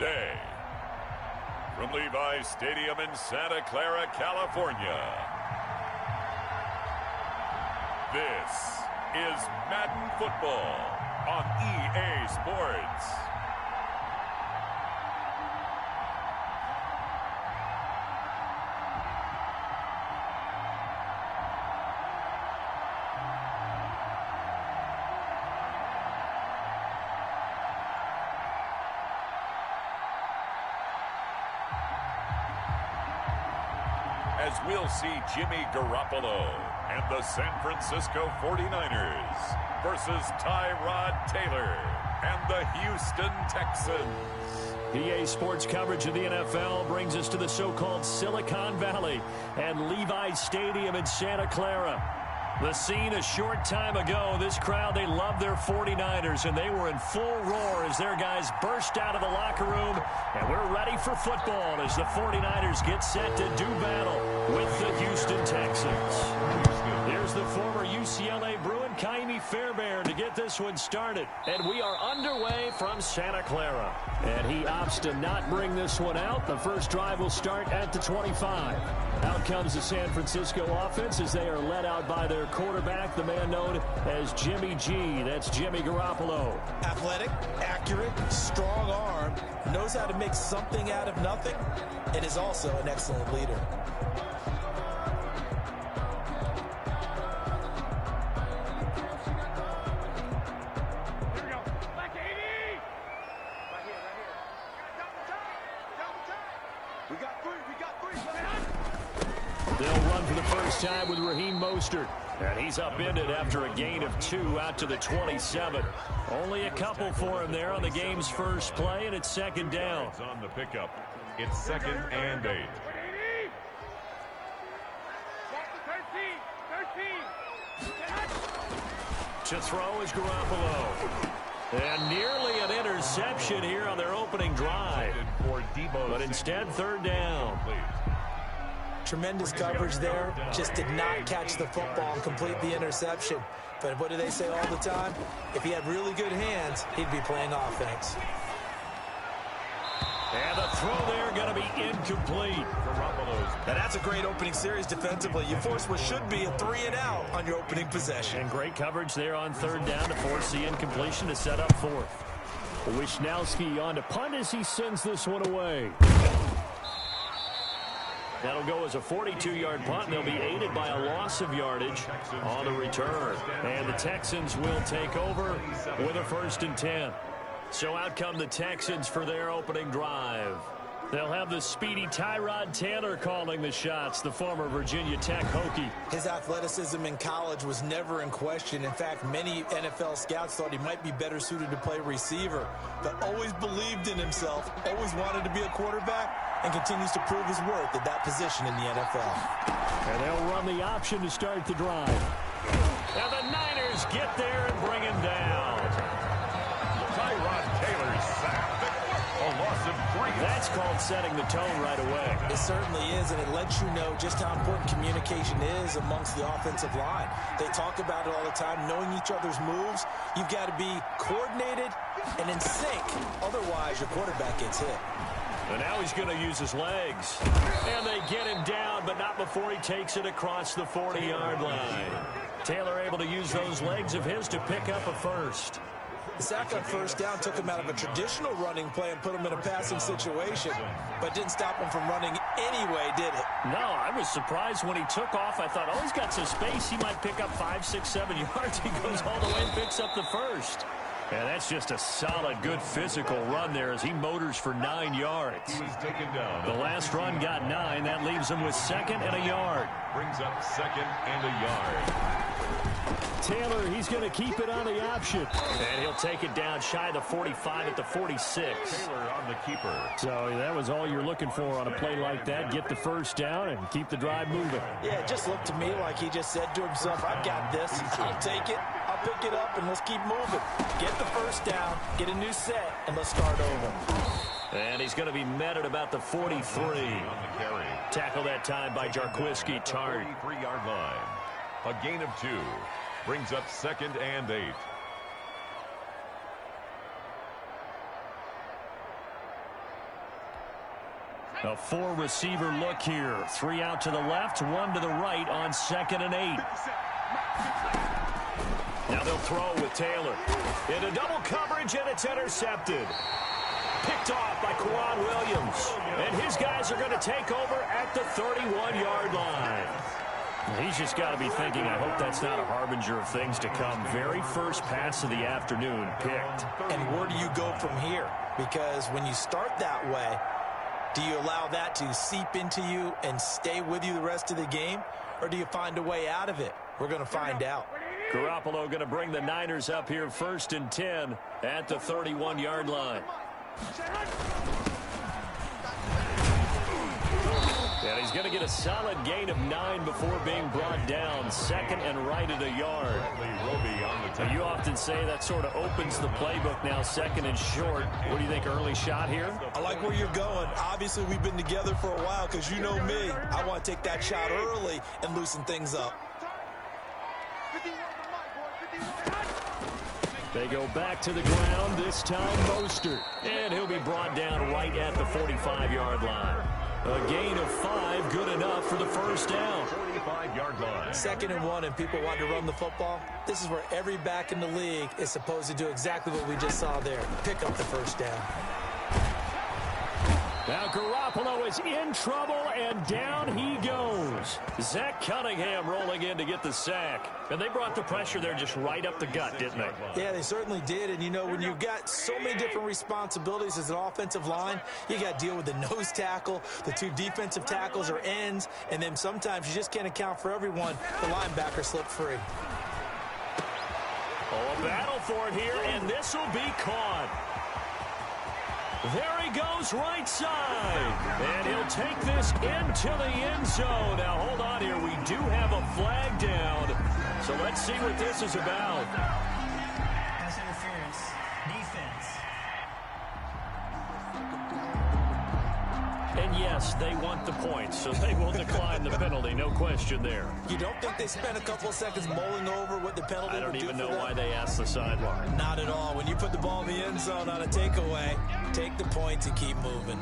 today. From Levi's Stadium in Santa Clara, California, this is Madden Football on EA Sports. As we'll see Jimmy Garoppolo and the San Francisco 49ers versus Tyrod Taylor and the Houston Texans. EA Sports coverage of the NFL brings us to the so-called Silicon Valley and Levi's Stadium in Santa Clara. The scene a short time ago, this crowd, they love their 49ers, and they were in full roar as their guys burst out of the locker room, and we're ready for football as the 49ers get set to do battle with the Houston Texans. Here's the former UCLA Bruin, Kaimi Fairbairn, to get this one started, and we are underway from Santa Clara. And he opts to not bring this one out. The first drive will start at the 25. Out comes the San Francisco offense as they are led out by their quarterback, the man known as Jimmy G. That's Jimmy Garoppolo. Athletic, accurate, strong arm, knows how to make something out of nothing, and is also an excellent leader. They'll run for the first time with Raheem Mostert. And he's upended after a gain of 2 out to the 27. Only a couple for him there on the game's first play, and it's second down. It's on the pickup. It's 2nd and 8. To throw is Garoppolo. And nearly an interception here on their opening drive. But instead, third down. Tremendous coverage there. Just did not catch the football and complete the interception. But what do they say all the time? If he had really good hands, he'd be playing offense. And the throw there going to be incomplete. Now that's a great opening series defensively. You force what should be a 3-and-out on your opening possession. And great coverage there on third down to force the incompletion to set up fourth. Wisnowski on to punt as he sends this one away. That'll go as a 42-yard punt, and they'll be aided by a loss of yardage on the return. And the Texans will take over with a 1st and 10. So out come the Texans for their opening drive. They'll have the speedy Tyrod Taylor calling the shots, the former Virginia Tech Hokie. His athleticism in college was never in question. In fact, many NFL scouts thought he might be better suited to play receiver, but always believed in himself, always wanted to be a quarterback, and continues to prove his worth at that position in the NFL. And they'll run the option to start the drive. And the Niners get there and bring him down. Tyrod Taylor's sack. A loss of 3. That's called setting the tone right away. It certainly is, and it lets you know just how important communication is amongst the offensive line. They talk about it all the time, knowing each other's moves. You've got to be coordinated and in sync. Otherwise, your quarterback gets hit. And now he's going to use his legs. And they get him down, but not before he takes it across the 40-yard line. Taylor able to use those legs of his to pick up a first. The sack on first down took him out of a traditional running play and put him in a passing situation, but didn't stop him from running anyway, did it? No, I was surprised when he took off. I thought, oh, he's got some space. He might pick up 5, 6, 7 yards. He goes all the way and picks up the first. And that's just a solid, good physical run there as he motors for 9 yards. He was taken down. The last run got 9. That leaves him with 2nd and a yard. Brings up 2nd and a yard. Taylor, he's going to keep it on the option. And he'll take it down shy of the 45 at the 46. Taylor on the keeper. So that was all you're looking for on a play like that. Get the first down and keep the drive moving. Yeah, it just looked to me like he just said to himself, I've got this. I'll take it. I'll pick it up, and let's keep moving. Get the first down, get a new set, and let's start over. And he's going to be met at about the 43. Tackle that time by Jarquiski Tart. 43-yard line. A gain of 2. Brings up 2nd and 8. A four-receiver look here. 3 out to the left, 1 to the right on 2nd and 8. Now they'll throw with Taylor. Into double coverage, and it's intercepted. Picked off by Quan Williams. And his guys are going to take over at the 31-yard line. He's just got to be thinking, I hope that's not a harbinger of things to come. Very first pass of the afternoon picked. And where do you go from here? Because when you start that way, do you allow that to seep into you and stay with you the rest of the game? Or do you find a way out of it? We're going to find out. Garoppolo going to bring the Niners up here 1st and 10 at the 31-yard line. And he's going to get a solid gain of 9 before being brought down. 2nd and right at a yard. Now, you often say that sort of opens the playbook now, 2nd and short. What do you think, early shot here? I like where you're going. Obviously, we've been together for a while because you know me. I want to take that shot early and loosen things up. They go back to the ground, this time Mostert. And he'll be brought down right at the 45-yard line. A gain of 5, good enough for the first down. 45-yard line. 2nd and 1, and people want to run the football. This is where every back in the league is supposed to do exactly what we just saw there. Pick up the first down. Now Garoppolo is in trouble, and down he goes. Zach Cunningham rolling in to get the sack. And they brought the pressure there just right up the gut, didn't they? Yeah, they certainly did. And, you know, when you've got so many different responsibilities as an offensive line, you got to deal with the nose tackle, the 2 defensive tackles or ends, and then sometimes you just can't account for everyone. The linebacker slipped free. Oh, a battle for it here, and this will be caught. There he goes right side. And he'll take this into the end zone. Now, hold on here. We do have a flag down. So let's see what this is about. Pass interference. Defense. And yes, they want the points, so they will decline the penalty. No question there. You don't think they spent a couple of seconds mulling over what the penalty I don't would do even for know them? why they asked the sideline. Not at all. When you put the ball in the end zone on a takeaway, take the points and keep moving.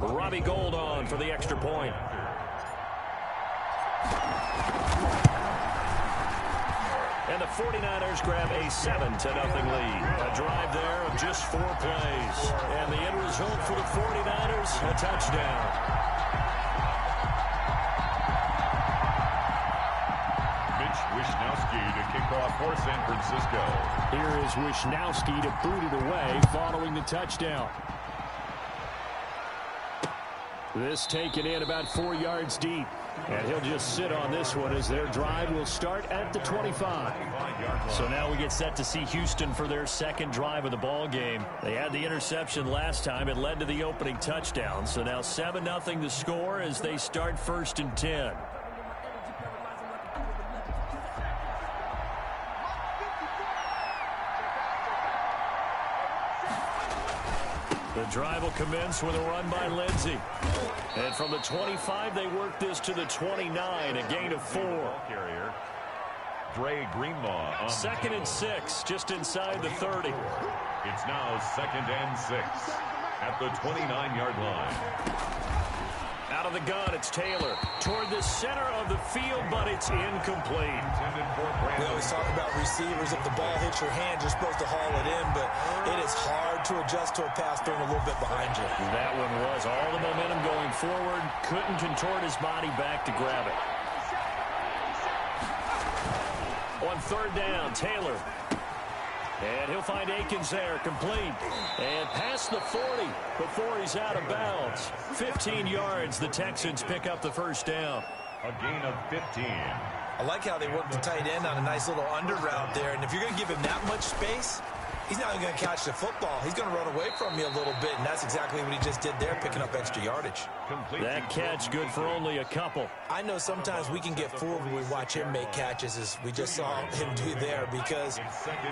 Robbie Gould on for the extra point. And the 49ers grab a 7-0 lead. A drive there of just 4 plays. And the end result for the 49ers, a touchdown. Mitch Wishnowsky to kick off for San Francisco. Here is Wishnowsky to boot it away following the touchdown. This taken in about 4 yards deep. And he'll just sit on this one as their drive will start at the 25. So now we get set to see Houston for their second drive of the ball game. They had the interception last time. It led to the opening touchdown. So now 7-0 the score as they start 1st and 10. The drive will commence with a run by Lindsey. And from the 25, they work this to the 29, a gain of 4. Carrier Dre Greenlaw on 2nd and 6, just inside the 30. It's now 2nd and 6 at the 29-yard line. Out of the gun, it's Taylor toward the center of the field, but it's incomplete. We always talk about receivers. If the ball hits your hand, you're supposed to haul it in, but it is hard to adjust to a pass thrown a little bit behind you. That one was all the momentum going forward. Couldn't contort his body back to grab it. On 3rd down, Taylor. And he'll find Akins there, complete. And past the 40 before he's out of bounds. 15 yards, the Texans pick up the first down. A gain of 15. I like how they work the tight end on a nice little under route there. And if you're going to give him that much space, he's not even going to catch the football. He's going to run away from you a little bit, and that's exactly what he just did there, picking up extra yardage. That catch good for only a couple. I know sometimes we can get fooled when we watch him make catches, as we just saw him do there, because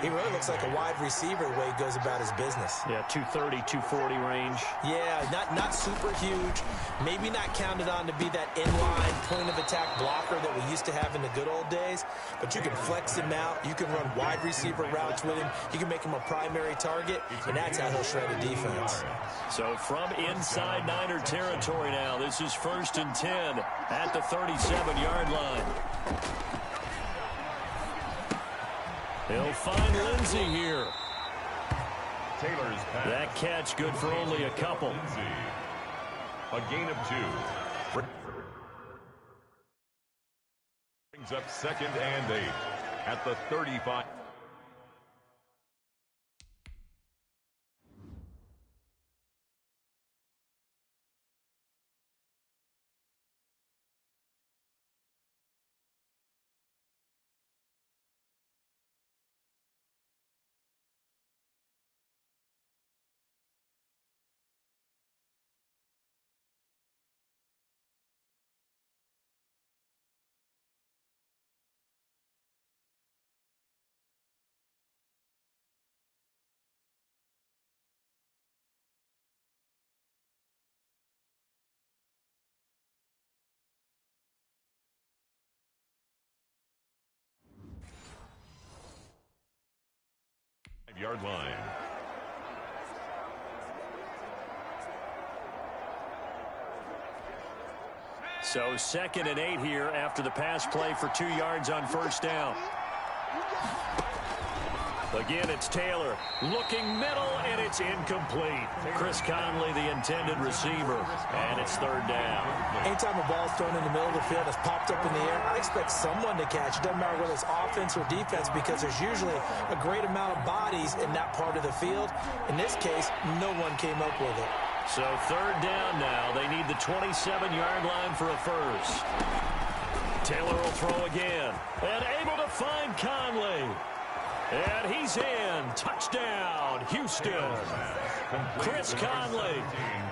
he really looks like a wide receiver the way he goes about his business. Yeah, 230, 240 range. Yeah, not super huge. Maybe not counted on to be that inline point-of-attack blocker that we used to have in the good old days, but you can flex him out. You can run wide receiver routes with him. You can make him a primary target, and that's how he'll shred a defense. So from inside Niner territory now, this is 1st and 10 at the 37-yard line. He'll find Lindsey here. Taylor's pass. That catch good for only a couple. A gain of 2. Brings up 2nd and 8 at the 35. Yard line. So 2nd and 8 here after the pass play for 2 yards on 1st down. Again, it's Taylor looking middle, and it's incomplete. Chris Conley, the intended receiver, and it's 3rd down. Anytime a ball's thrown in the middle of the field, it's popped up in the air, I expect someone to catch. It doesn't matter whether it's offense or defense, because there's usually a great amount of bodies in that part of the field. In this case, no one came up with it. So 3rd down now. They need the 27-yard line for a first. Taylor will throw again, and able to find Conley. And he's in. Touchdown, Houston. Chris Conley,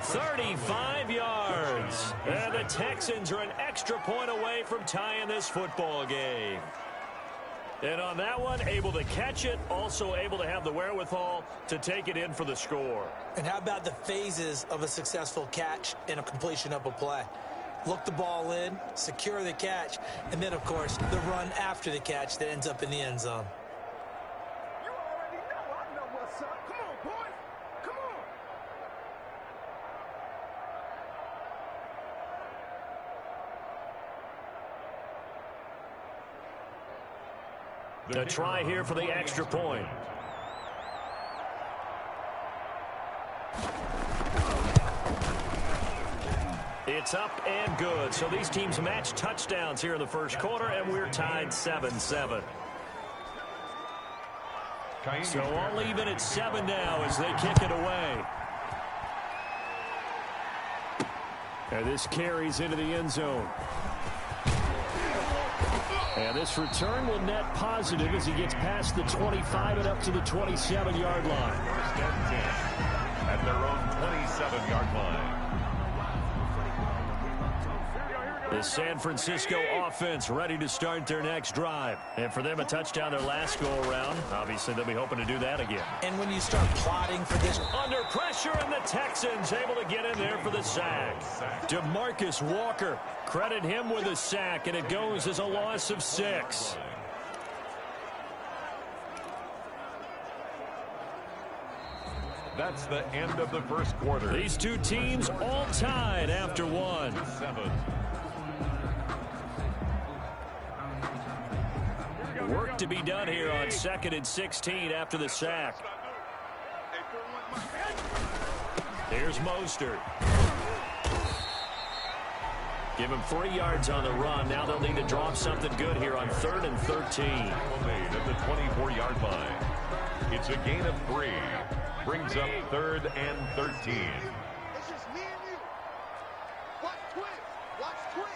35 yards. And the Texans are an extra point away from tying this football game. And on that one, able to catch it, also able to have the wherewithal to take it in for the score. And how about the phases of a successful catch and a completion of a play? Look the ball in, secure the catch, and then, of course, the run after the catch that ends up in the end zone. A try here for the extra point. It's up and good. So these teams match touchdowns here in the first quarter, and we're tied 7-7. So all even at 7 now as they kick it away. And this carries into the end zone. And this return will net positive as he gets past the 25 and up to the 27-yard line. First and 10 at their own 27-yard line. The San Francisco offense ready to start their next drive. And for them, a touchdown their last go-around. Obviously, they'll be hoping to do that again. And when you start plotting for this... Under pressure, and the Texans able to get in there for the sack. DeMarcus Walker, credit him with a sack, and it goes as a loss of 6. That's the end of the first quarter. These two teams all tied after 1. 7. Work to be done here on 2nd and 16 after the sack. Here's Mostert. Give him 3 yards on the run. Now they'll need to drop something good here on 3rd and 13. Made at the 24-yard line. It's a gain of 3. Brings up 3rd and 13. It's just me and you. Watch twins. Watch twins.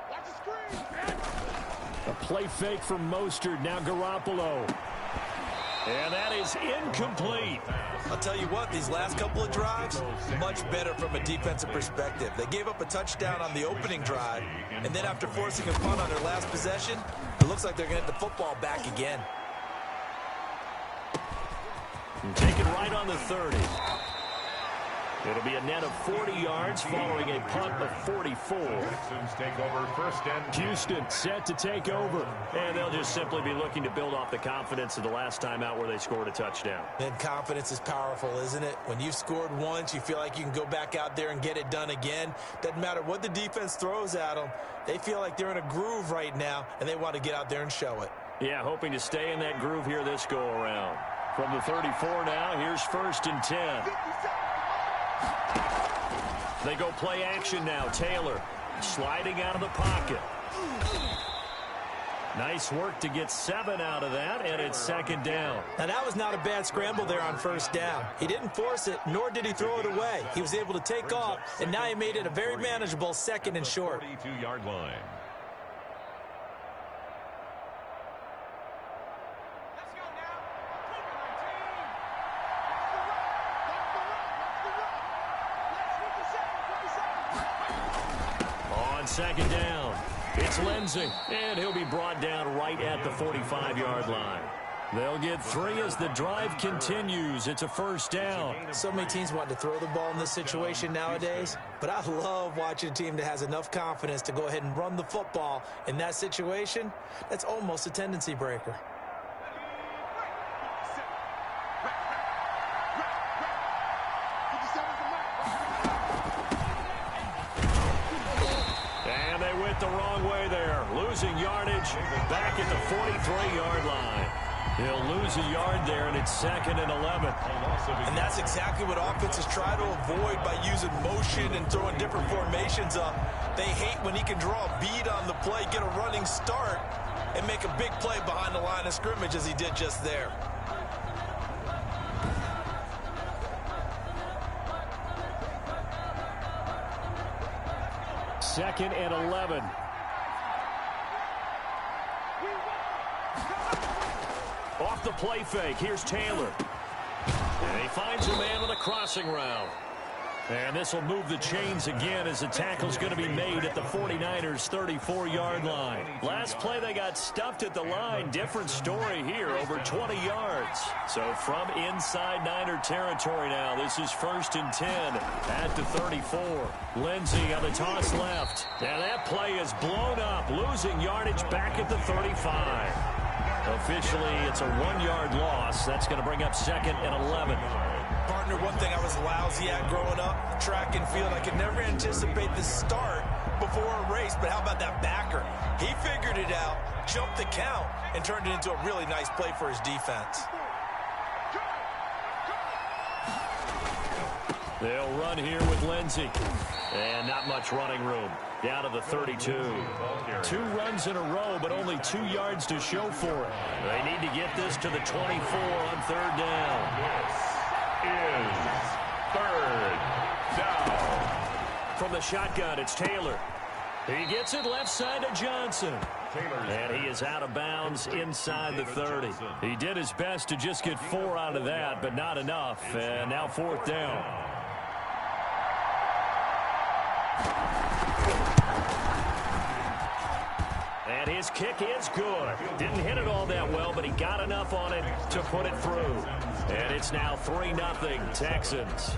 Watch the screen. A play fake from Mostert. Now Garoppolo. And that is incomplete. I'll tell you what, these last couple of drives, much better from a defensive perspective. They gave up a touchdown on the opening drive, and then after forcing a punt on their last possession, it looks like they're going to get the football back again. And take it right on the 30. It'll be a net of 40 yards following a punt of 44. Texans take over 1st and Houston set to take over, and they'll just simply be looking to build off the confidence of the last time out where they scored a touchdown. And confidence is powerful, isn't it? When you've scored once, you feel like you can go back out there and get it done again. Doesn't matter what the defense throws at them. They feel like they're in a groove right now, and they want to get out there and show it. Yeah, hoping to stay in that groove here this go-around. From the 34 now, here's 1st and 10. They go play action now. Taylor sliding out of the pocket. Nice work to get 7 out of that, and it's 2nd down. Now, that was not a bad scramble there on 1st down. He didn't force it, nor did he throw it away. He was able to take off, and now he made it a very manageable 2nd and short. 42-yard line. On 2nd down, it's Lindsey, and he'll be brought down right at the 45-yard line. They'll get 3 as the drive continues. It's a 1st down. So many teams want to throw the ball in this situation nowadays, but I love watching a team that has enough confidence to go ahead and run the football. In that situation, that's almost a tendency breaker. And they went the wrong way there, losing yardage back at the 43-yard line. He'll lose a yard there, and it's 2nd and 11. And that's exactly what offenses try to avoid by using motion and throwing different formations up. They hate when he can draw a bead on the play, get a running start, and make a big play behind the line of scrimmage as he did just there. Second and 11. Off the play fake, here's Taylor. And he finds a man with a crossing route. And this will move the chains again as the tackle's going to be made at the 49ers' 34-yard line. Last play, they got stuffed at the line. Different story here, over 20 yards. So from inside Niner territory now, this is 1st and 10 at the 34. Lindsey on the toss left. And that play is blown up, losing yardage back at the 35. Officially, it's a 1-yard loss. That's going to bring up 2nd and 11. Partner, one thing I was lousy at growing up, track and field, I could never anticipate the start before a race, but how about that backer? He figured it out, jumped the count, and turned it into a really nice play for his defense. They'll run here with Lindsey. And not much running room. Down to the 32. 2 runs in a row, but only 2 yards to show for it. They need to get this to the 24 on 3rd down. Is 3rd down. From the shotgun, it's Taylor. He gets it left side to Johnson. And he is out of bounds inside the 30. He did his best to just get 4 out of that, but not enough. And now 4th down. And his kick is good. Didn't hit it all that well, but he got enough on it to put it through. And it's now 3-0 Texans.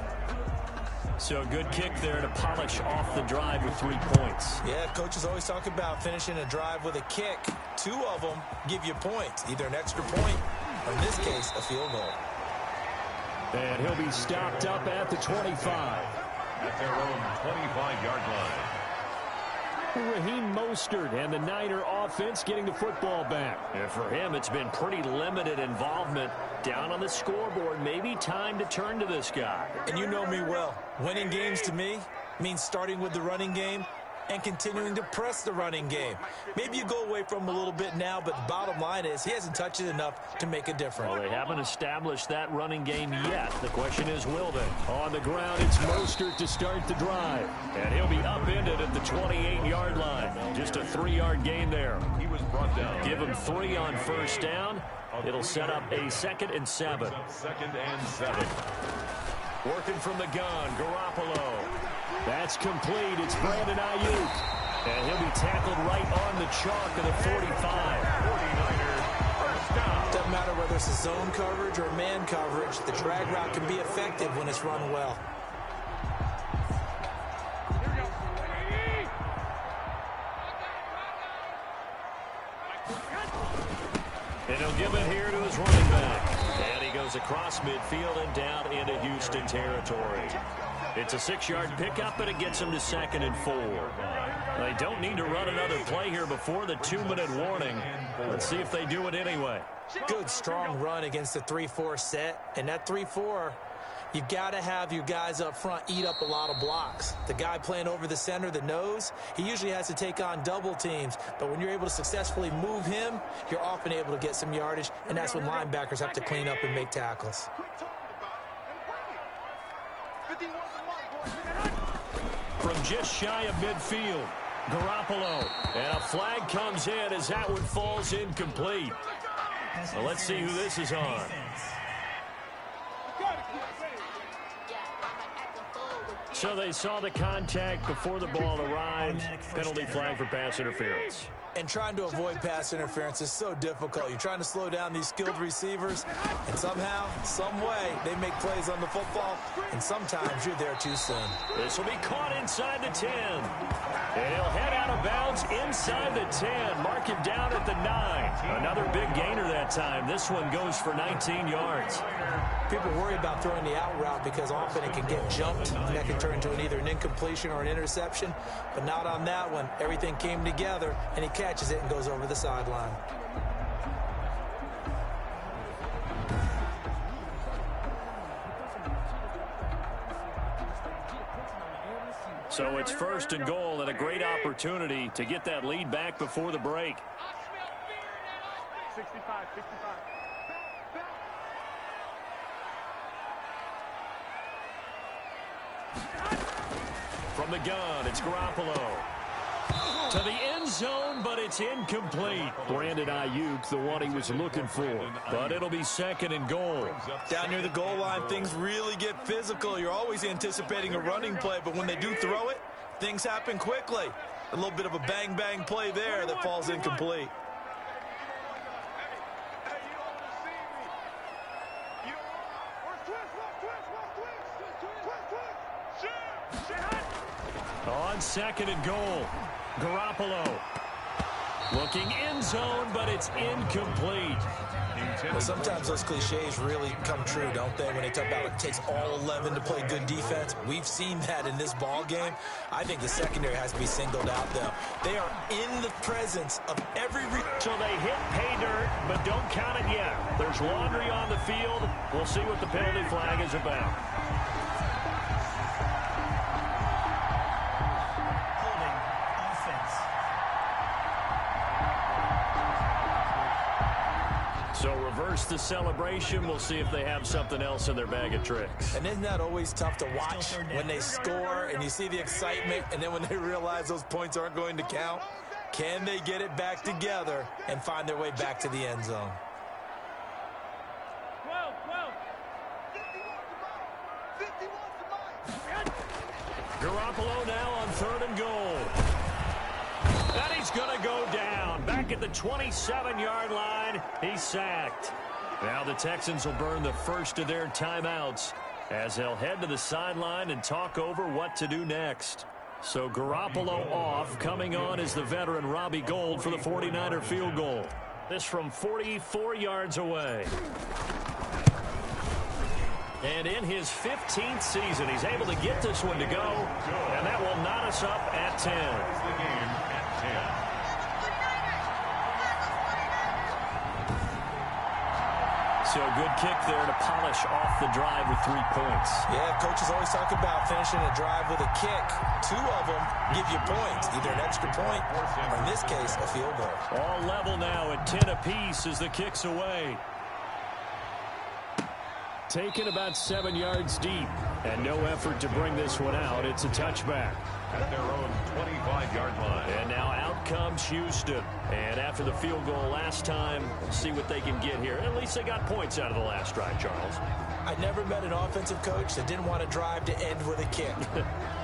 So a good kick there to polish off the drive with 3 points. Yeah, coaches always talk about finishing a drive with a kick. 2 of them give you points, either an extra point or, in this case, a field goal. And he'll be stopped up at the 25. At their own 25-yard line. Raheem Mostert and the Niner offense getting the football back. And for him, it's been pretty limited involvement down on the scoreboard. Maybe time to turn to this guy. And you know me well. Winning games to me means starting with the running game and continuing to press the running game. Maybe you go away from him a little bit now, but the bottom line is he hasn't touched it enough to make a difference. Well, they haven't established that running game yet. The question is, will they? On the ground, it's Mostert to start the drive. And he'll be upended at the 28-yard line. Just a 3-yard gain there. He was brought down. Give him 3 on first down. It'll set up a 2nd and 7. 2nd and 7. Working from the gun, Garoppolo. That's complete. It's Brandon Ayuk. And he'll be tackled right on the chalk of the 45. 49ers first down. Doesn't matter whether it's a zone coverage or man coverage, the drag route can be effective when it's run well. And he'll give it here to his running back. And he goes across midfield and down into Houston territory. It's a 6-yard pickup, and it gets him to 2nd and 4. They don't need to run another play here before the 2-minute warning. Let's see if they do it anyway. Good, strong run against the 3-4 set. And that 3-4, you've got to have your guys up front eat up a lot of blocks. The guy playing over the center, the nose, he usually has to take on double teams. But when you're able to successfully move him, you're often able to get some yardage, and that's when linebackers have to clean up and make tackles. From just shy of midfield, Garoppolo. And a flag comes in as that one falls incomplete. Well, let's see who this is on. So they saw the contact before the ball arrived. Penalty flag for pass interference. And trying to avoid pass interference is so difficult. You're trying to slow down these skilled receivers, and somehow, some way, they make plays on the football, and sometimes you're there too soon. This will be caught inside the 10. And he'll head out of bounds inside the 10. Mark him down at the 9. Another big gainer that time. This one goes for 19 yards. People worry about throwing the out route because often it can get jumped, and that can turn into either an incompletion or an interception. But not on that one. Everything came together, and he catches it and goes over the sideline. So it's 1st and goal and a great opportunity to get that lead back before the break. 65. From the gun, it's Garoppolo. To the end zone, but it's incomplete. Brandon Ayuk, the one he was looking for. But it'll be 2nd and goal. Down near the goal line, things really get physical. You're always anticipating a running play, but when they do throw it, things happen quickly. A little bit of a bang-bang play there that falls incomplete. On 2nd and goal, Garoppolo. Looking end zone, but it's incomplete. Well, sometimes those cliches really come true, don't they? When they talk about it takes all 11 to play good defense. We've seen that in this ball game. I think the secondary has to be singled out, though. They are in the presence of every... So they hit pay dirt, but don't count it yet. There's laundry on the field. We'll see what the penalty flag is about. So reverse the celebration. We'll see if they have something else in their bag of tricks. And isn't that always tough to watch when they score and you see the excitement, and then when they realize those points aren't going to count? Can they get it back together and find their way back to the end zone? Garoppolo now on 3rd and goal. And he's going to go down. Back at the 27-yard line, he's sacked. Now the Texans will burn the first of their timeouts as they'll head to the sideline and talk over what to do next. So Garoppolo off. Coming on is the veteran Robbie Gould for the 49er field goal. This from 44 yards away. And in his 15th season, he's able to get this one to go, and that will knot us up at 10. So a good kick there to polish off the drive with 3 points. Yeah, coaches always talk about finishing a drive with a kick. 2 of them give you points, either an extra point or, in this case, a field goal. All level now at 10 apiece as the kick's away. Taken about 7 yards deep, and no effort to bring this one out. It's a touchback. At their own 25-yard line. And now out comes Houston. And after the field goal last time, we'll see what they can get here. At least they got points out of the last drive, Charles. I never met an offensive coach that didn't want to drive to end with a kick.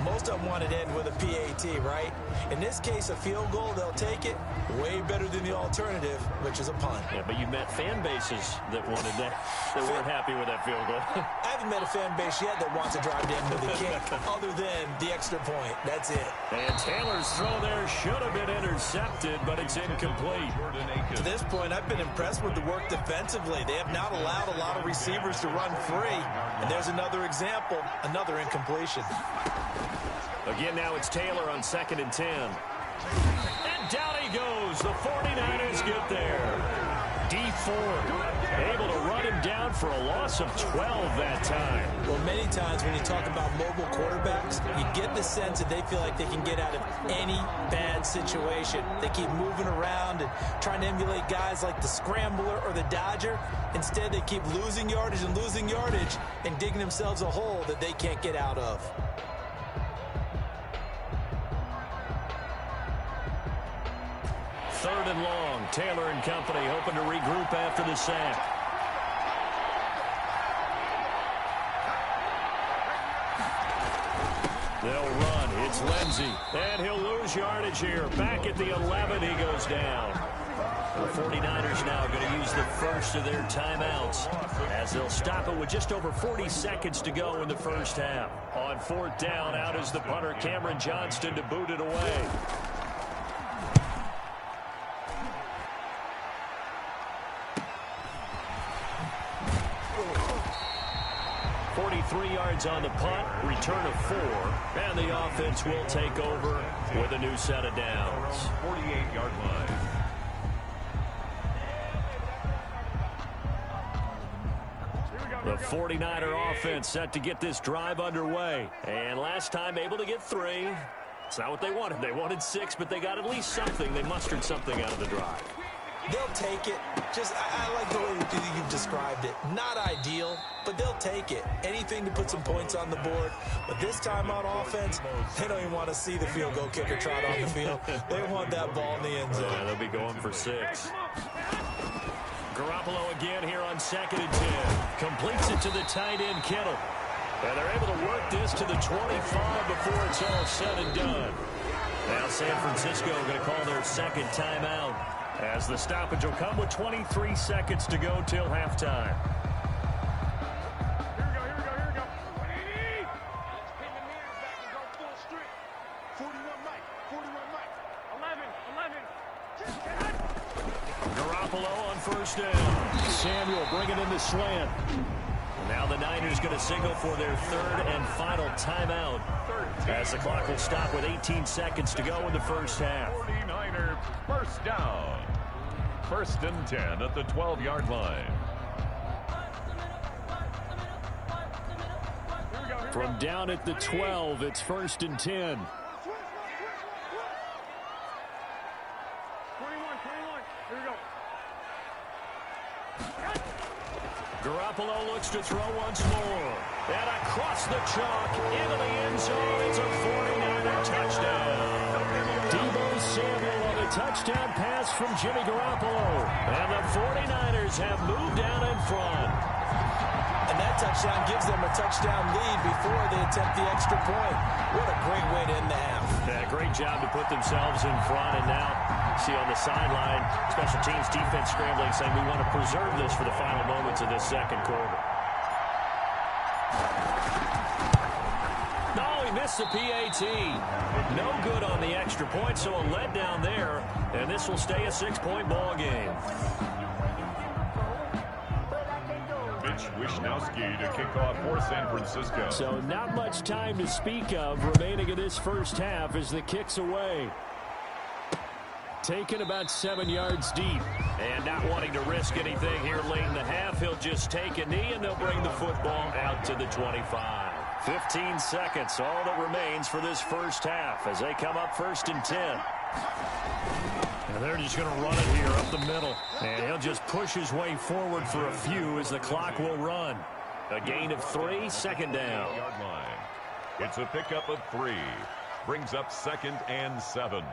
Most of them wanted to end with a PAT, right? In this case, a field goal, they'll take it. Way better than the alternative, which is a punt. Yeah, but you've met fan bases that wanted that weren't happy with that field goal. I haven't met a fan base yet that wants to drive to end with a kick other than the extra point. That's it. And Taylor's throw there should have been intercepted, but it's incomplete. To this point, I've been impressed with the work defensively. They have not allowed a lot of receivers to run free. And there's another example, another incompletion. Again, now it's Taylor on 2nd and 10. And down he goes. The 49ers get there. D Ford able to run him down for a loss of 12 that time. Well, many times when you talk about mobile quarterbacks, you get the sense that they feel like they can get out of any bad situation. They keep moving around and trying to emulate guys like the Scrambler or the Dodger. Instead, they keep losing yardage and digging themselves a hole that they can't get out of. Third and long. Taylor and company hoping to regroup after the sack. They'll run. It's Lindsey. And he'll lose yardage here. Back at the 11, he goes down. The 49ers now going to use the first of their timeouts as they'll stop it with just over 40 seconds to go in the first half. On 4th down, out is the punter, Cameron Johnston, to boot it away. 43 yards on the punt, return of 4, and the offense will take over with a new set of downs. 48-yard line. The 49er offense set to get this drive underway. And last time able to get 3. It's not what they wanted. They wanted 6, but they got at least something. They mustered something out of the drive. They'll take it. I like the way you've described it. Not ideal, but they'll take it. Anything to put some points on the board. But this time on offense, they don't even want to see the field goal kicker trot on the field. They want that ball in the end zone. Yeah, they'll be going for 6. Garoppolo again here on 2nd and 10. Completes it to the tight end, Kittle. And they're able to work this to the 25 before it's all said and done. Now San Francisco going to call their second timeout, as the stoppage will come with 23 seconds to go till halftime. Here we go. Let's pin the mirrors back and go full strip. 41 Mike. 11. Garoppolo on 1st down. Samuel bringing in the slant. Now the Niners going to signal for their 3rd and final timeout, as the clock will stop with 18 seconds to go in the first half. 49ers first down. 1st and 10 at the 12-yard line. From down at the 12, it's 1st and 10. 21. Here we go. Garoppolo looks to throw once more. And across the chalk into the end zone. It's a 49er touchdown. Deebo Samuel on a touchdown pass from Jimmy Garoppolo. And the 49ers have moved down in front. And that touchdown gives them a touchdown lead before they attempt the extra point. What a great way to end the half. Yeah, great job to put themselves in front. And now, see on the sideline, special teams defense scrambling, saying we want to preserve this for the final moments of this second quarter. No, he missed the PAT. No good on the extra point, so a letdown there. And this will stay a 6-point ball game. Mitch Wishnowski to kick off for San Francisco. So not much time to speak of remaining in this first half as the kick's away. Taken about 7 yards deep. And not wanting to risk anything here late in the half, half, he'll just take a knee, and they'll bring the football out to the 25. 15 seconds, all that remains for this first half as they come up 1st and 10. And they're just going to run it here up the middle. And he'll just push his way forward for a few as the clock will run. A gain of 3, 2nd down. Yard line. It's a pickup of 3. Brings up 2nd and 7.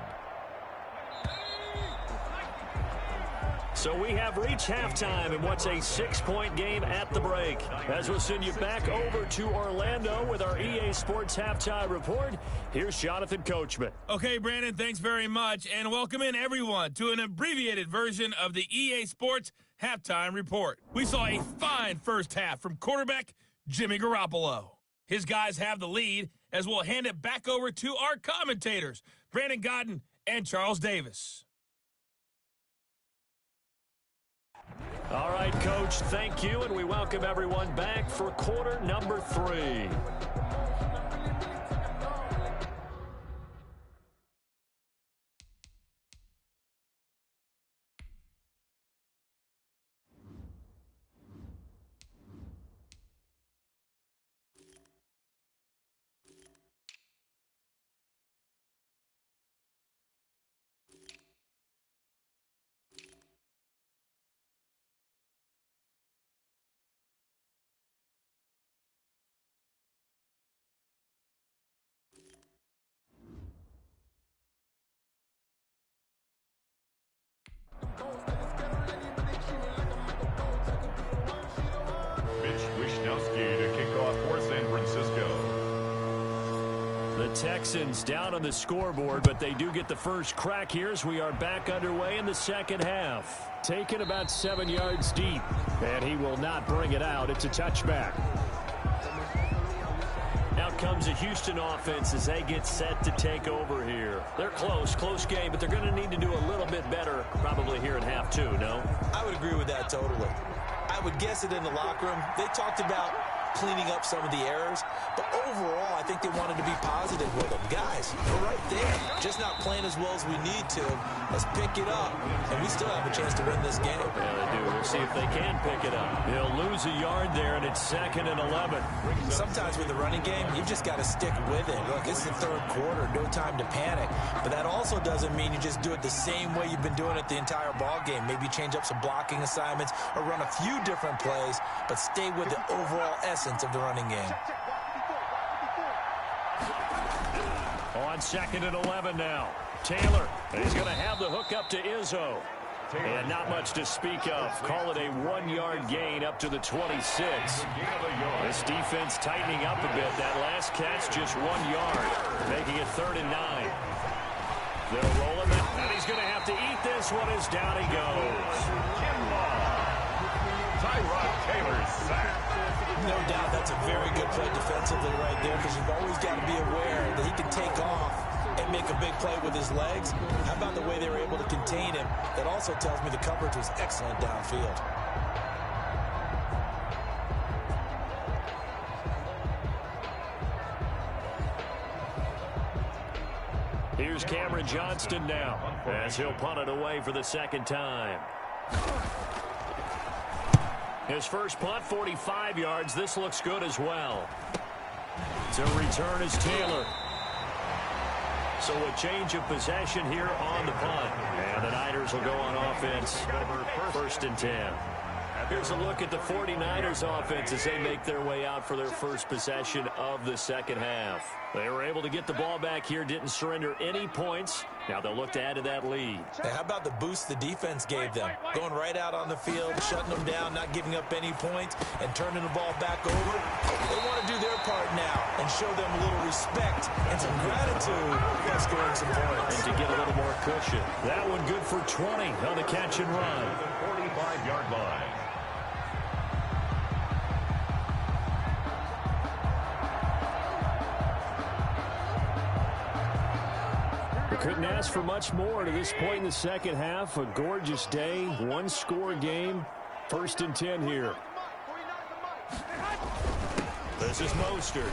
So we have reached halftime in what's a 6-point game at the break. As we'll send you back over to Orlando with our EA Sports Halftime Report, here's Jonathan Coachman. Okay, Brandon, thanks very much. And welcome in, everyone, to an abbreviated version of the EA Sports Halftime Report. We saw a fine first half from quarterback Jimmy Garoppolo. His guys have the lead as we'll hand it back over to our commentators, Brandon Godden and Charles Davis. All right, Coach, thank you, and we welcome everyone back for quarter number 3. The Texans down on the scoreboard, but they do get the first crack here as we are back underway in the second half. Taken about 7 yards deep, and he will not bring it out. It's a touchback. Out comes the Houston offense as they get set to take over here. They're close game, but they're going to need to do a little bit better probably here in half 2, no? I would agree with that totally. I would guess it in the locker room. They talked about cleaning up some of the errors, but overall, I think they wanted to be positive with them. Guys, we're right there. Just not playing as well as we need to. Let's pick it up, and we still have a chance to win this game. Yeah, they do. We'll see if they can pick it up. They'll lose a yard there, and it's 2nd and 11. Sometimes with the running game, you just got to stick with it. Look, it's the 3rd quarter, no time to panic. But that also doesn't mean you just do it the same way you've been doing it the entire ball game. Maybe change up some blocking assignments or run a few different plays, but stay with the overall essence of the running game. On 2nd and 11 now. Taylor, and he's going to have the hook up to Izzo. And not much to speak of. Call it a 1-yard gain up to the 26. This defense tightening up a bit. That last catch just 1 yard, making it 3rd and 9. They'll roll him out, and he's going to have to eat this one as down he goes. Tyrod Taylor's sack. No doubt that's a very good play defensively right there, because you've always got to be aware that he can take off and make a big play with his legs. How about the way they were able to contain him? That also tells me the coverage was excellent downfield. Here's Cameron Johnston now as he'll punt it away for the 2nd time. His first punt, 45 yards. This looks good as well. To return is Taylor. So a change of possession here on the punt. And the Niners will go on offense. 1st and 10. Here's a look at the 49ers offense as they make their way out for their first possession of the second half. They were able to get the ball back here, didn't surrender any points. Now they'll look to add to that lead. Hey, how about the boost the defense gave them? Going right out on the field, shutting them down, not giving up any points, and turning the ball back over. They want to do their part now and show them a little respect and some gratitude by scoring some points. And to get a little more cushion. That one good for 20 on the catch and run. The 45-yard line. Couldn't ask for much more to this point in the second half. A gorgeous day, 1-score game. 1st and 10 here. This is Mostert.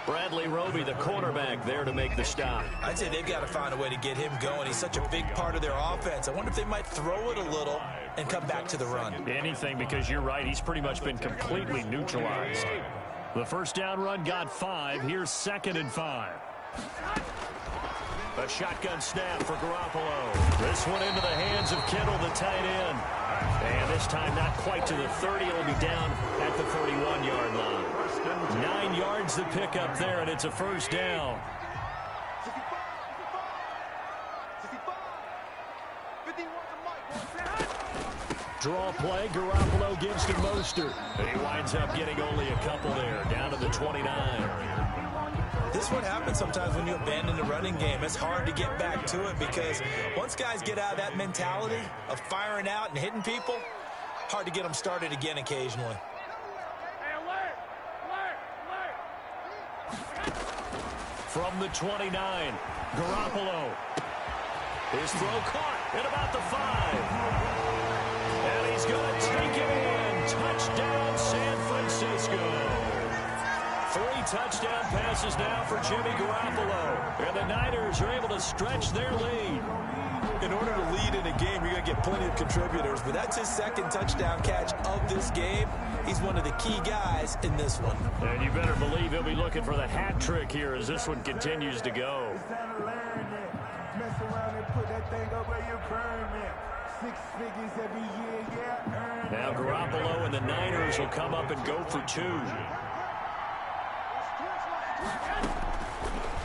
Bradley Roby, the cornerback, there to make the stop. I'd say they've got to find a way to get him going. He's such a big part of their offense. I wonder if they might throw it a little and come back to the run. Anything, because you're right, he's pretty much been completely neutralized. The first down run got 5. Here's 2nd and 5. A shotgun snap for Garoppolo. This one into the hands of Kittle, the tight end. And this time not quite to the 30. It'll be down at the 31-yard line. 9 yards to pick up there, and it's a first down. Draw play, Garoppolo gives to Mostert. And he winds up getting only a couple there, down to the 29. This is what happens sometimes when you abandon the running game. It's hard to get back to it because once guys get out of that mentality of firing out and hitting people, hard to get them started again occasionally. From the 29, Garoppolo. His throw caught at about the 5. And he's going to take it in. Touchdown, San Francisco. 3 touchdown passes now for Jimmy Garoppolo. And the Niners are able to stretch their lead. In order to lead in a game, you're going to get plenty of contributors. But that's his 2nd touchdown catch of this game. He's one of the key guys in this one. And you better believe he'll be looking for the hat trick here as this one continues to go. Now Garoppolo and the Niners will come up and go for 2.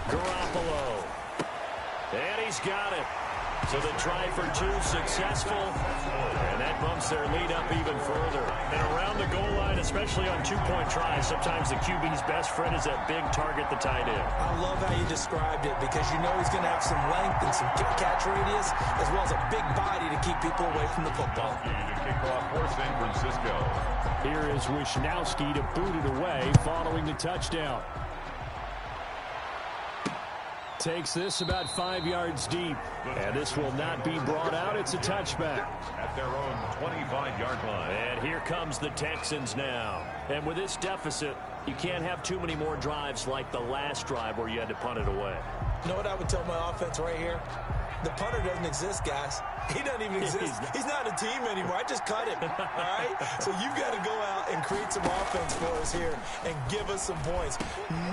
Garoppolo. And he's got it. So the try for 2 successful. And that bumps their lead up even further. And around the goal line, especially on 2-point tries, sometimes the QB's best friend is that big target, the tight end. I love how you described it because you know he's going to have some length and some catch radius as well as a big body to keep people away from the football. To kick off for San Francisco. Here is Wisnowski to boot it away following the touchdown. Takes this about 5 yards deep. And this will not be brought out. It's a touchback. At their own 25-yard line. And here comes the Texans now. And with this deficit, you can't have too many more drives like the last drive where you had to punt it away. You know what I would tell my offense right here? The punter doesn't exist, guys. He doesn't even exist. He's not a team anymore. I just cut him, all right? So you've got to go out and create some offense for us here and give us some points.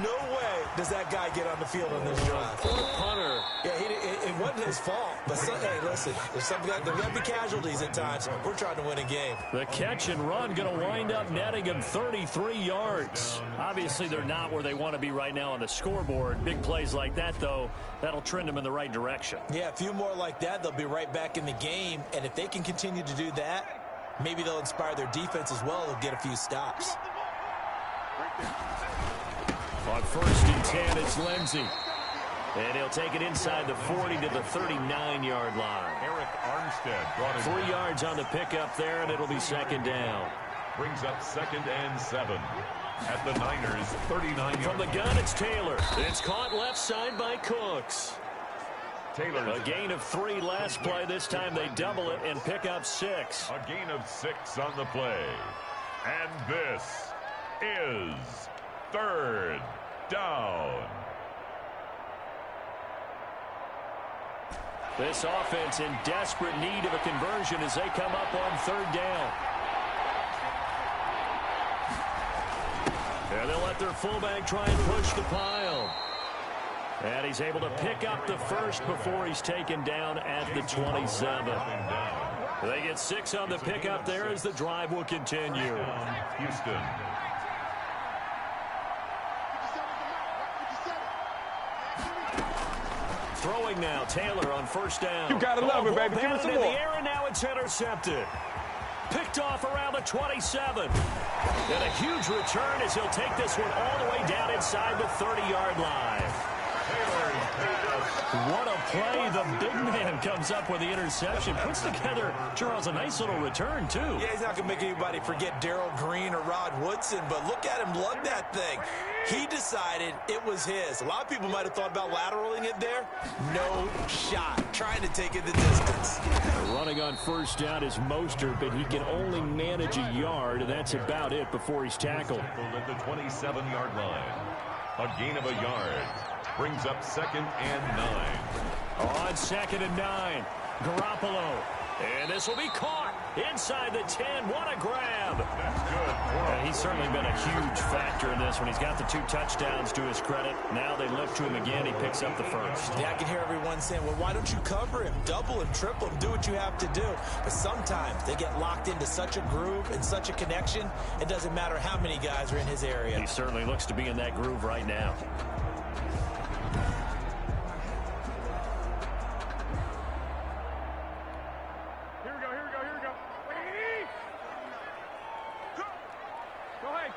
No way does that guy get on the field on this drive. Poor punter. Yeah, it wasn't his fault. But, hey, listen, there's got to be casualties at times. We're trying to win a game. The catch and run going to wind up netting him 33 yards. Obviously, they're not where they want to be right now on the scoreboard. Big plays like that, though, that'll trend them in the right direction. Yeah, a few more like that, they'll be right back in the game. And if they can continue to do that, maybe they'll inspire their defense as well. They'll get a few stops. On 1st and 10, it's Lindsey. And he'll take it inside the 40 to the 39-yard line. Eric Armstead brought it 3 yards on the pickup there, and it'll be 2nd down. Brings up 2nd and 7 at the Niners' 39-yard. From the gun, it's Taylor. It's caught left side by Cooks. Taylor. A gain of 3 last play. This time they double it and pick up 6. A gain of 6 on the play. And this is 3rd down. This offense in desperate need of a conversion as they come up on 3rd down. And they'll let their fullback try and push the pile. And he's able to pick up the first before he's taken down at the 27. They get 6 on the pickup there as the drive will continue. Houston. Throwing now, Taylor on 1st down. You gotta love it, baby. Give us some more. In the air, and now it's intercepted. Picked off around the 27. And a huge return as he'll take this one all the way down inside the 30-yard line. What a play. The big man comes up with the interception. Puts together, Charles, a nice little return, too. Yeah, he's not going to make anybody forget Darrell Green or Rod Woodson, but look at him lug that thing. He decided it was his. A lot of people might have thought about lateraling it there. No shot. Trying to take it the distance. Running on 1st down is Mostert, but he can only manage a yard, and that's about it before he's tackled. At the 27-yard line. A gain of a yard. Brings up 2nd and 9. On 2nd and 9, Garoppolo. And this will be caught. Inside the 10, what a grab. That's good. He's certainly been a huge factor in this one. He's got the 2 touchdowns to his credit. Now they look to him again. He picks up the first. Yeah, I can hear everyone saying, well, why don't you cover him, double him, triple him, do what you have to do. But sometimes they get locked into such a groove and such a connection, it doesn't matter how many guys are in his area. He certainly looks to be in that groove right now.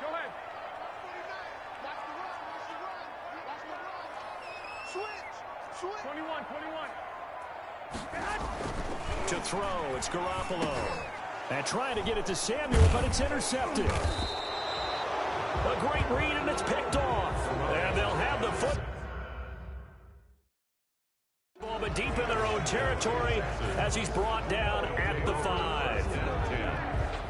Go ahead. Switch. 21. To throw, it's Garoppolo. And trying to get it to Samuel, but it's intercepted. A great read, and it's picked off. And they'll have the football, but deep in their own territory as he's brought down at the 5.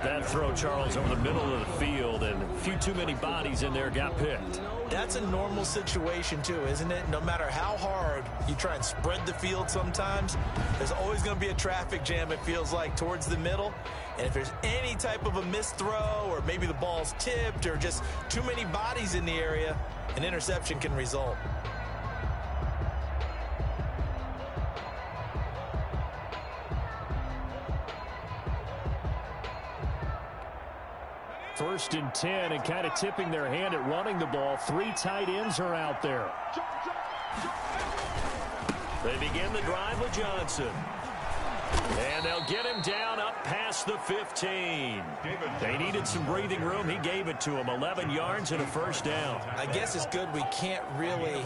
That throw, Charles, over the middle of the field, and a few too many bodies in there got picked. That's a normal situation, too, isn't it? No matter how hard you try and spread the field sometimes, there's always going to be a traffic jam, it feels like, towards the middle. And if there's any type of a missed throw, or maybe the ball's tipped, or just too many bodies in the area, an interception can result. First and 10, and kind of tipping their hand at running the ball. 3 tight ends are out there. They begin the drive with Johnson. And they'll get him down up past the 15. They needed some breathing room. He gave it to him. 11 yards and a first down. I guess it's good we can't really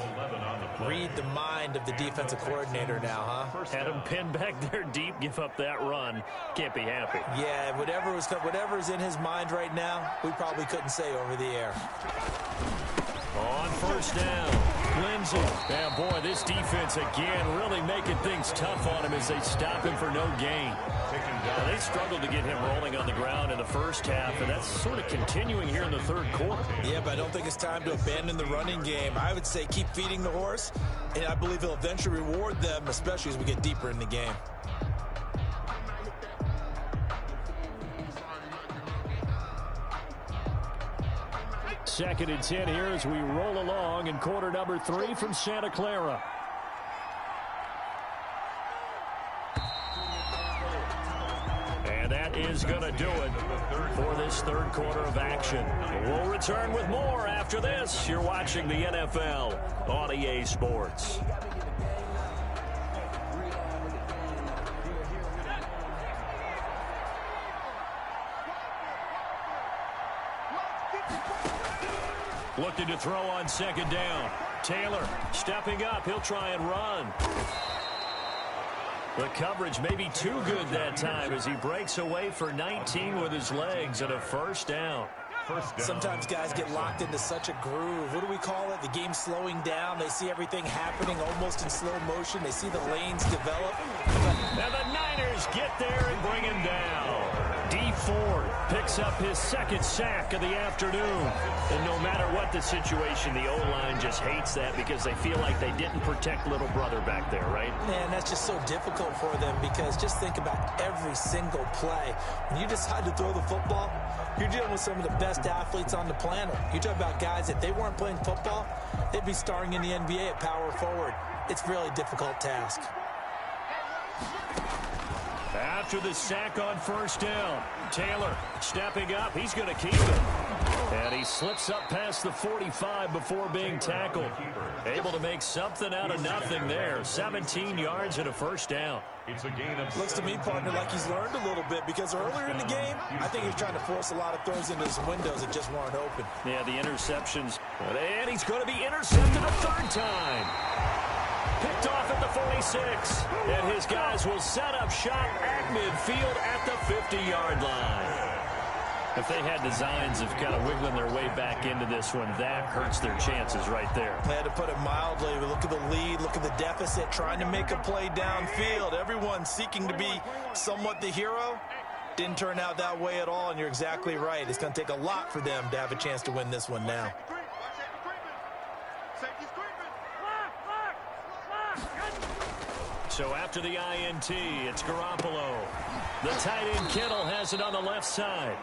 read the mind of the defensive coordinator now, huh? Had him pinned back there deep, give up that run. Can't be happy. Yeah, whatever's in his mind right now, we probably couldn't say over the air. On first down, Lindsay. And boy, this defense again really making things tough on him as they stop him for no gain. They struggled to get him rolling on the ground in the first half, and that's sort of continuing here in the third quarter. Yeah, but I don't think it's time to abandon the running game. I would say keep feeding the horse, and I believe he'll eventually reward them, especially as we get deeper in the game. Second and 10 here as we roll along in quarter number 3 from Santa Clara. And that is going to do it for this third quarter of action. We'll return with more after this. You're watching the NFL on EA Sports. Looking to throw on second down. Taylor stepping up. He'll try and run. The coverage may be too good that time as he breaks away for 19 with his legs and a first down. Sometimes guys get locked into such a groove. What do we call it? The game's slowing down. They see everything happening almost in slow motion. They see the lanes develop. And the Niners get there and bring him down. D Ford picks up his second sack of the afternoon. And no matter what the situation, the O-line just hates that because they feel like they didn't protect little brother back there, right? Man, that's just so difficult for them because just think about every single play. When you decide to throw the football, you're dealing with some of the best athletes on the planet. You talk about guys, if they weren't playing football, they'd be starring in the NBA at power forward. It's a really difficult task. After the sack on first down, Taylor stepping up. He's going to keep it. And he slips up past the 45 before being tackled. Able to make something out of nothing there. 17 yards and a first down. It's a gain of Looks to me, partner, like he's learned a little bit because earlier in the game, I think he was trying to force a lot of throws into some windows that just weren't open. Yeah, the interceptions. And he's going to be intercepted a third time. Picked off at the 46. And his guys will set up shop at midfield at the 50-yard line. If they had designs of kind of wiggling their way back into this one, that hurts their chances right there. I had to put it mildly. Look at the lead. Look at the deficit. Trying to make a play downfield. Everyone seeking to be somewhat the hero. Didn't turn out that way at all, and you're exactly right. It's going to take a lot for them to have a chance to win this one now. So after the INT, it's Garoppolo. The tight end Kittle has it on the left side.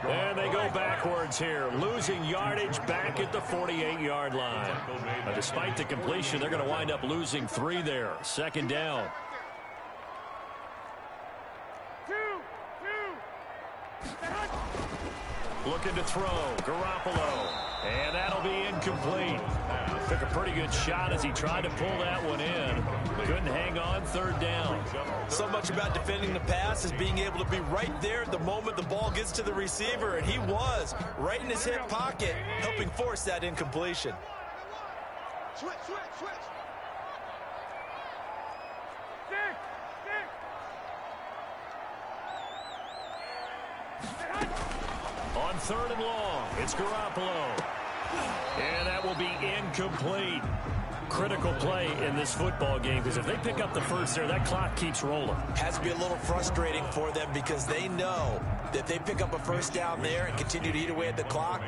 And they go backwards here, losing yardage back at the 48-yard line. But despite the completion, they're going to wind up losing 3 there. Second down. Looking to throw, Garoppolo. And that'll be incomplete. Took a pretty good shot as he tried to pull that one in. Couldn't hang on, third down. So much about defending the pass is being able to be right there at the moment the ball gets to the receiver, and he was right in his hip pocket, helping force that incompletion. Switch. On third and long, it's Garoppolo. And that will be incomplete. Critical play in this football game, because if they pick up the first there, that clock keeps rolling. Has to be a little frustrating for them because they know that if they pick up a first down there and continue to eat away at the clock,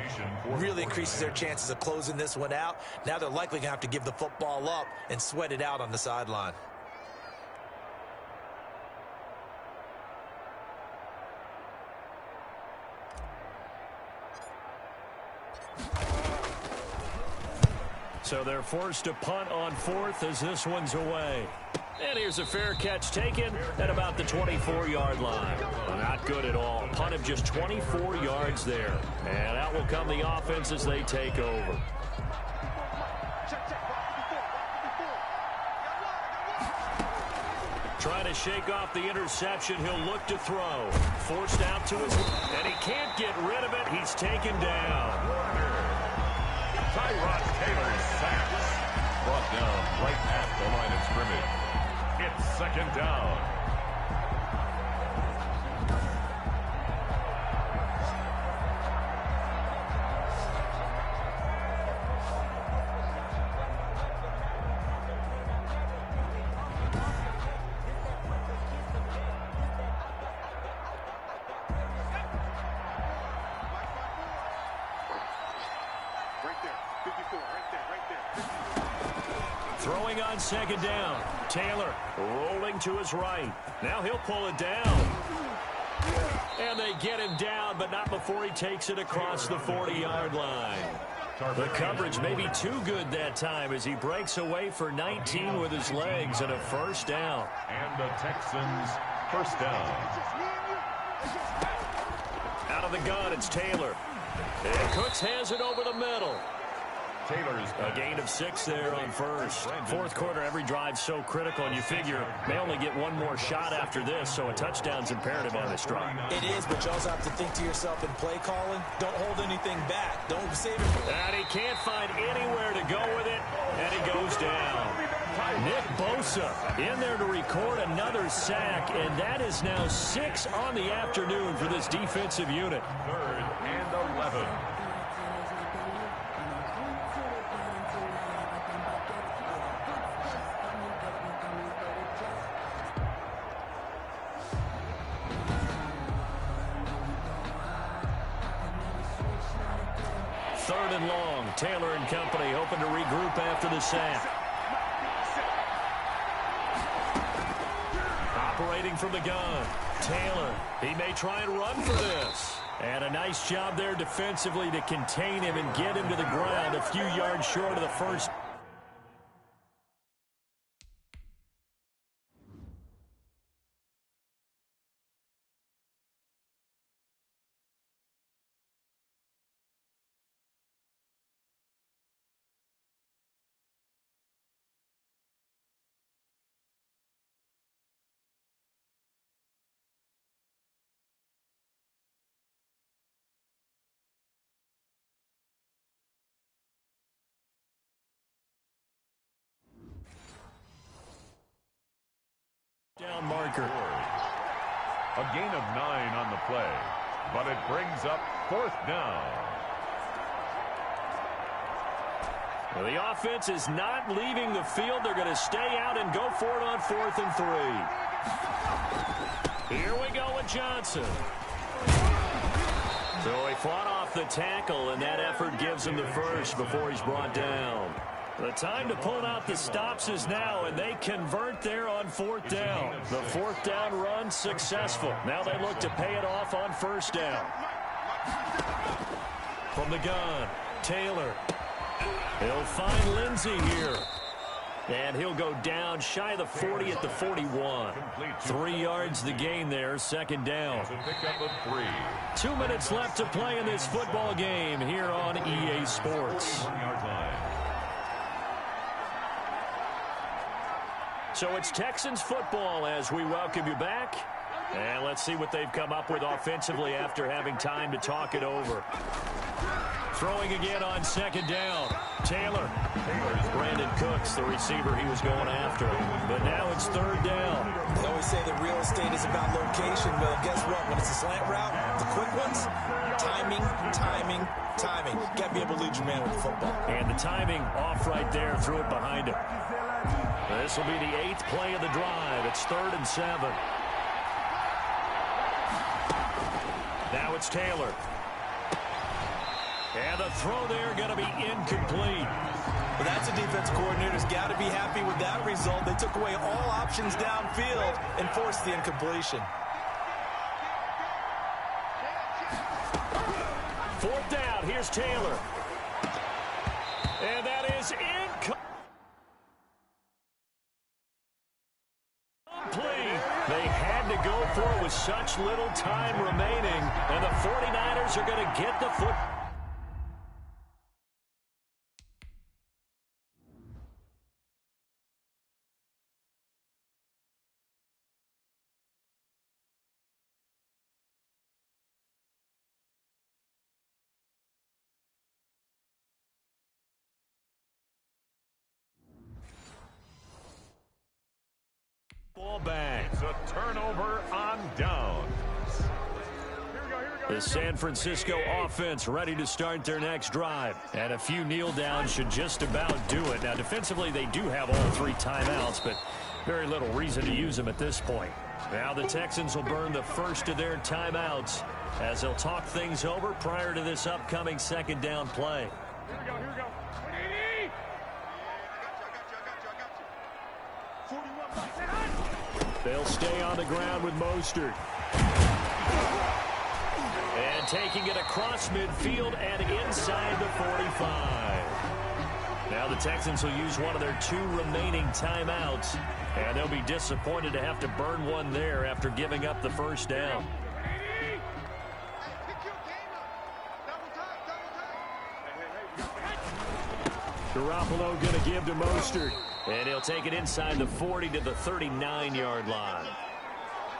really increases their chances of closing this one out. Now they're likely going to have to give the football up and sweat it out on the sideline. So they're forced to punt on fourth as this one's away. And here's a fair catch taken at about the 24-yard line. Well, not good at all. Punt of just 24 yards there. And out will come the offense as they take over. Trying to shake off the interception. He'll look to throw. Forced out to his... And he can't get rid of it. He's taken down. Tyrod Taylor's sacks brought down right at the line of scrimmage. It's second down. Throwing on second down. Taylor rolling to his right. Now he'll pull it down. And they get him down, but not before he takes it across the 40-yard line. The coverage may be too good that time as he breaks away for 19 with his legs and a first down. And the Texans first down. Out of the gun, it's Taylor. And Cooks has it over the middle. Taylor's a gain of 6 there on first. Fourth quarter, every drive so critical, and you figure they only get one more shot after this, so a touchdown's imperative on this drive. It is, but you also have to think to yourself in play calling, don't hold anything back. Don't save it. And he can't find anywhere to go with it, and he goes down. Nick Bosa in there to record another sack, and that is now 6 on the afternoon for this defensive unit. 3rd and 11. Third and long. Taylor and company hoping to regroup after the sack. Operating from the gun. Taylor, he may try and run for this. And a nice job there defensively to contain him and get him to the ground a few yards short of the first. Down marker. A gain of 9 on the play, but it brings up 4th down. Well, the offense is not leaving the field. They're going to stay out and go for it on 4th and 3. Here we go with Johnson. So he fought off the tackle, and that effort gives him the first before he's brought down. The time to pull out the stops is now, and they convert there on fourth down. The fourth down run successful. Now they look to pay it off on first down. From the gun, Taylor. He'll find Lindsey here. And he'll go down shy of the 40 at the 41. 3 yards the gain there, second down. 2 minutes left to play in this football game here on EA Sports. So it's Texans football as we welcome you back. And let's see what they've come up with offensively after having time to talk it over. Throwing again on second down. Taylor. Brandon Cooks, the receiver he was going after. But now it's third down. They always say that real estate is about location. Well, guess what? When it's a slant route, the quick ones, timing, timing, timing. Got to be able to lead your man with the football. And the timing off right there. Threw it behind him. This will be the 8th play of the drive. It's 3rd and 7. Now it's Taylor. And the throw there going to be incomplete. Well, that's a defense coordinator's got to be happy with that result. They took away all options downfield and forced the incompletion. 4th down. Here's Taylor. And that is incomplete. They had to go for it with such little time remaining. And the 49ers are going to get the foot. Ball back. It's a turnover on downs. The San Francisco offense ready to start their next drive. And a few kneel downs should just about do it. Now, defensively, they do have all 3 timeouts, but very little reason to use them at this point. Now the Texans will burn the first of their timeouts as they'll talk things over prior to this upcoming second down play. Here we go. They'll stay on the ground with Mostert. And taking it across midfield and inside the 45. Now the Texans will use one of their 2 remaining timeouts. And they'll be disappointed to have to burn one there after giving up the first down. Garoppolo going to give to Mostert. And he'll take it inside the 40 to the 39-yard line.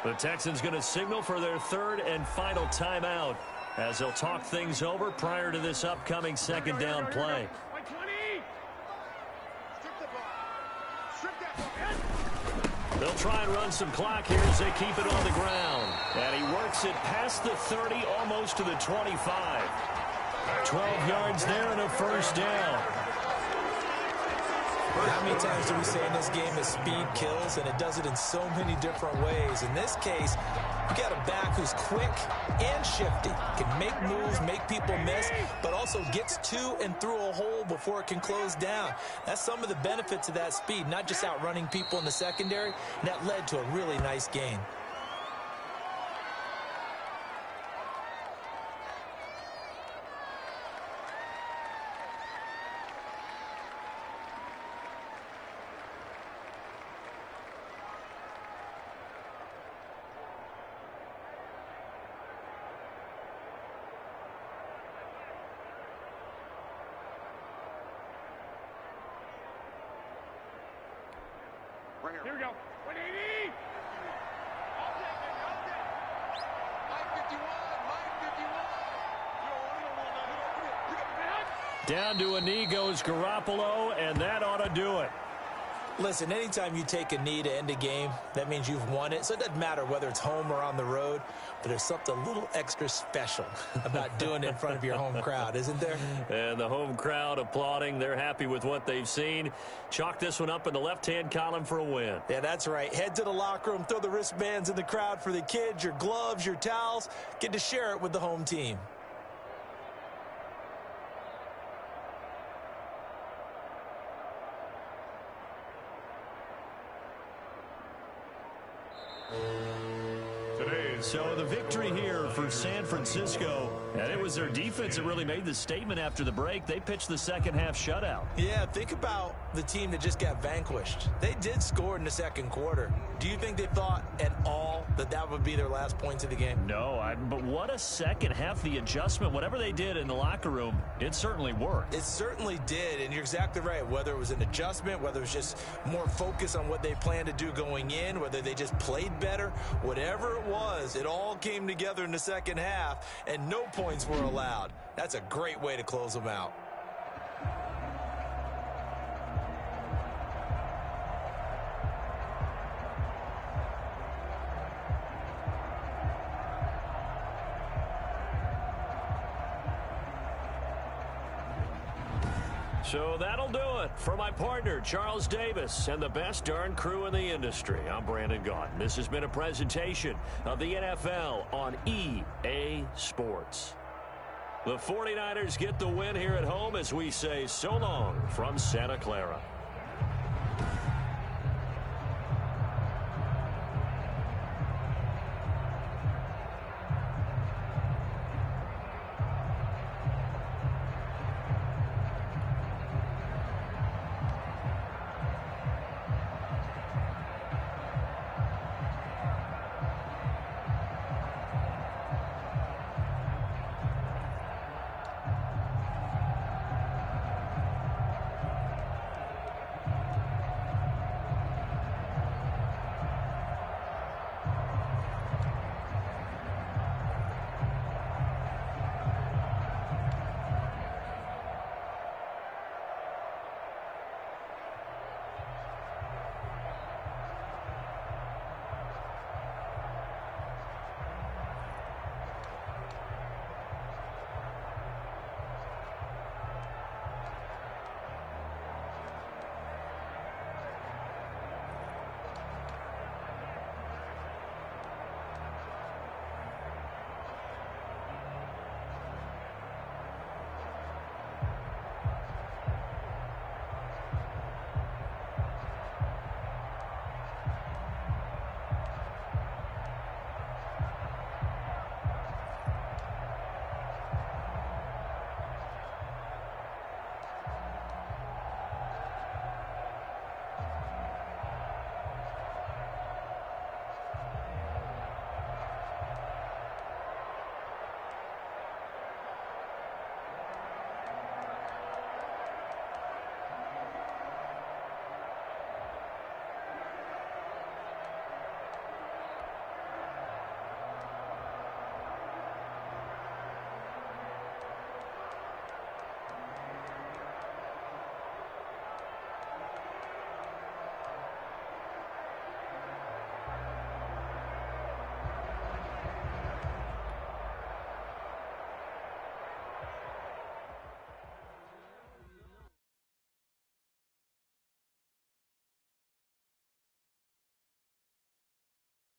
The Texans going to signal for their 3rd and final timeout as they'll talk things over prior to this upcoming second down play. They'll try and run some clock here as they keep it on the ground. And he works it past the 30, almost to the 25. 12 yards there and a first down. How many times do we say in this game that speed kills, and it does it in so many different ways? In this case, you got a back who's quick and shifty, can make moves, make people miss, but also gets to and through a hole before it can close down. That's some of the benefits of that speed, not just outrunning people in the secondary, and that led to a really nice gain. Here we go. 180. I'll take it. Line 51. Down to a knee goes Garoppolo, and that ought to do it. Listen, anytime you take a knee to end a game, that means you've won it. So it doesn't matter whether it's home or on the road, but there's something a little extra special about doing it in front of your home crowd, isn't there? And the home crowd applauding. They're happy with what they've seen. Chalk this one up in the left-hand column for a win. Yeah, that's right. Head to the locker room, throw the wristbands in the crowd for the kids, your gloves, your towels. Get to share it with the home team. So the victory here for San Francisco, and it was their defense that really made the statement after the break. They pitched the second half shutout. Yeah, think about the team that just got vanquished. They did score in the second quarter. Do you think they thought at all that that would be their last points of the game? No, but what a second half. The adjustment, whatever they did in the locker room, it certainly worked. It certainly did, and you're exactly right. Whether it was an adjustment, whether it was just more focus on what they planned to do going in, whether they just played better, whatever it was, it all came together in the second half, and no points were allowed. That's a great way to close them out. So that'll do it. For my partner, Charles Davis, and the best darn crew in the industry, I'm Brandon Gaudin. This has been a presentation of the NFL on EA Sports. The 49ers get the win here at home as we say so long from Santa Clara.